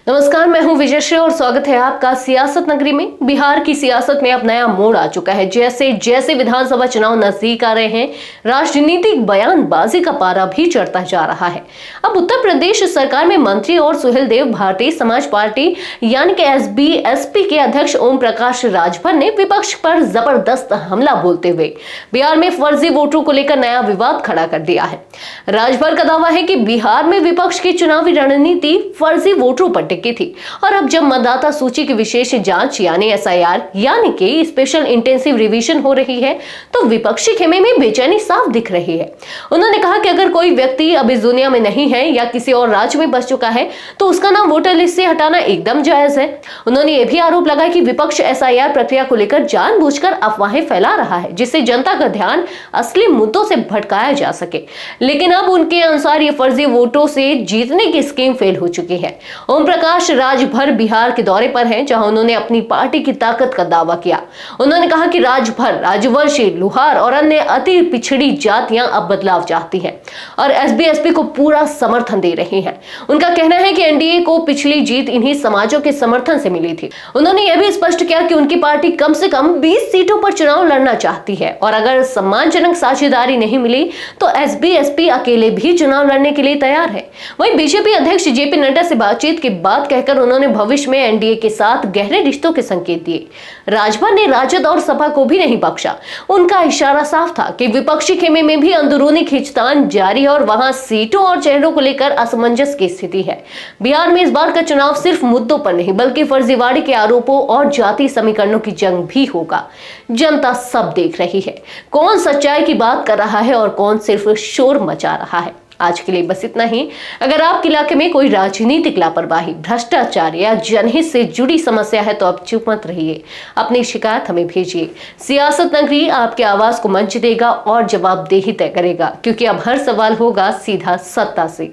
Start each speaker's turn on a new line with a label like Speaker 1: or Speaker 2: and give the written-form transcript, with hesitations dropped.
Speaker 1: नमस्कार, मैं हूं विजयश्री और स्वागत है आपका सियासत नगरी में। बिहार की सियासत में अब नया मोड़ आ चुका है। जैसे जैसे विधानसभा चुनाव नजदीक आ रहे हैं, राजनीतिक बयानबाजी का पारा भी चढ़ता जा रहा है। अब उत्तर प्रदेश सरकार में मंत्री और सुहेलदेव भारतीय समाज पार्टी यानी कि एसबीएसपी के अध्यक्ष ओम प्रकाश राजभर ने विपक्ष पर जबरदस्त हमला बोलते हुए बिहार में फर्जी वोटरों को लेकर नया विवाद खड़ा कर दिया है। राजभर का दावा है कि बिहार में विपक्ष की चुनावी रणनीति फर्जी वोटरों पर टिकी थी और अब जब मतदाता सूची की विशेष जांच यानी एसआईआर यानी कि स्पेशल इंटेंसिव रिवीजन हो रही है तो विपक्षी खेमे में बेचैनी साफ दिख रही है। उन्होंने कहा कि अगर कोई व्यक्ति अब इस दुनिया में नहीं है या किसी और राज्य में बस चुका है तो उसका नाम वोटर लिस्ट से हटाना एकदम जायज है। उन्होंने यह भी आरोप लगाया कि विपक्ष एसआईआर प्रक्रिया को लेकर जानबूझकर अफवाहें फैला रहा है जिससे जनता का ध्यान असली मुद्दों से भटकाया जा सके। लेकिन अब उनके अनुसार ये फर्जी वोटों से जीतने की स्कीम फेल हो चुकी है। ओम प्रकाश राजभर बिहार के दौरे पर हैं, जहां उन्होंने अपनी पार्टी की ताकत का दावा किया। उन्होंने कहा कि राजभर राजवंशी, लुहार और अन्य अति पिछड़ी जातियां अब बदलाव चाहती हैं और एसबीएसपी को पूरा समर्थन दे रही हैं। उनका कहना है कि एनडीए को पिछली जीत इन्हीं समाजों के समर्थन से मिली थी। उन्होंने यह भी स्पष्ट किया कि उनकी पार्टी कम से कम 20 सीटों पर चुनाव लड़ना चाहती है और अगर सम्मानजनक साझेदारी नहीं मिली तो एसबीएसपी अकेले भी चुनाव लड़ने के लिए तैयार है। वहीं बीजेपी अध्यक्ष जेपी नड्डा से बातचीत के बाद कहकर उन्होंने भविष्य में एनडीए के साथ गहरे रिश्तों के संकेत दिए। राजभर ने राजद और सपा को भी नहीं बख्शा। उनका इशारा साफ था कि विपक्षी खेमे में भी अंदरूनी खींचतान जारी है और वहां सीटों और चेहरों को लेकर असमंजस की स्थिति है। बिहार में इस बार का चुनाव सिर्फ मुद्दों पर नहीं बल्कि फर्जीवाड़े के आरोपों और जाति समीकरणों की जंग भी होगा। जनता सब देख रही है, कौन सच्चाई की बात कर रहा है और कौन सिर्फ शोर मचा रहा है। आज के लिए बस इतना ही। अगर आपके इलाके में कोई राजनीतिक लापरवाही, भ्रष्टाचार या जनहित से जुड़ी समस्या है तो आप चुप मत रहिए, अपनी शिकायत हमें भेजिए। सियासत नगरी आपके आवाज को मंच देगा और जवाबदेही तय करेगा, क्योंकि अब हर सवाल होगा सीधा सत्ता से।